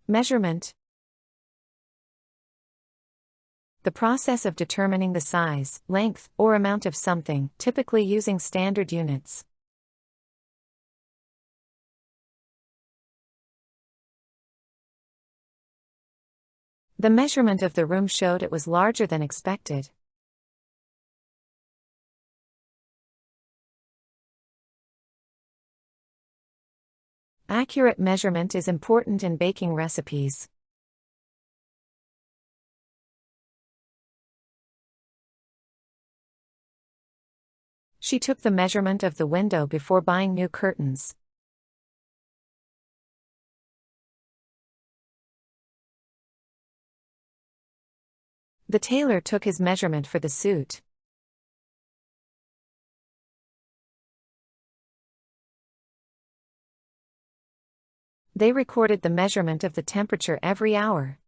Measurement. The process of determining the size, length, or amount of something, typically using standard units. The measurement of the room showed it was larger than expected. Accurate measurement is important in baking recipes. She took the measurement of the window before buying new curtains. The tailor took his measurement for the suit. They recorded the measurement of the temperature every hour.